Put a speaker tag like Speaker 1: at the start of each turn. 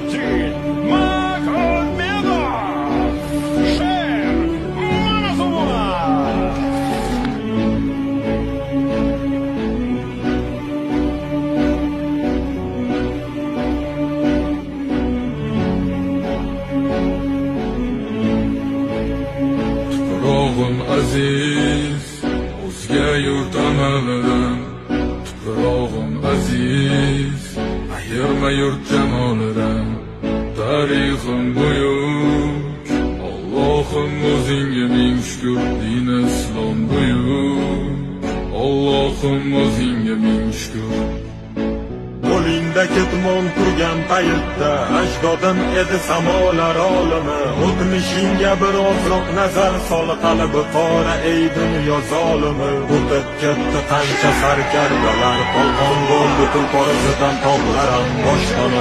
Speaker 1: Martin Magomedov. Sher Manasova.
Speaker 2: Tuprog'im aziz, o'zga yurt amalidan. Tuprog'im aziz, ayirma yurt jamolidan. Tarixim buyuk, Allohim o'zingga ming shukr. Din islom buyuk, Allohim o'zingga ming shukr.
Speaker 3: Qo'lingda ketmon turgan paytda ajdodim edi samolar olimi. O'tmishingga birozroq nazar sol, qalbi qora ey dunyo zolimi. O'tib ketdi qancha sarkardalar, polvon bo'ldi tulpor izidan tog'lar ham boshdan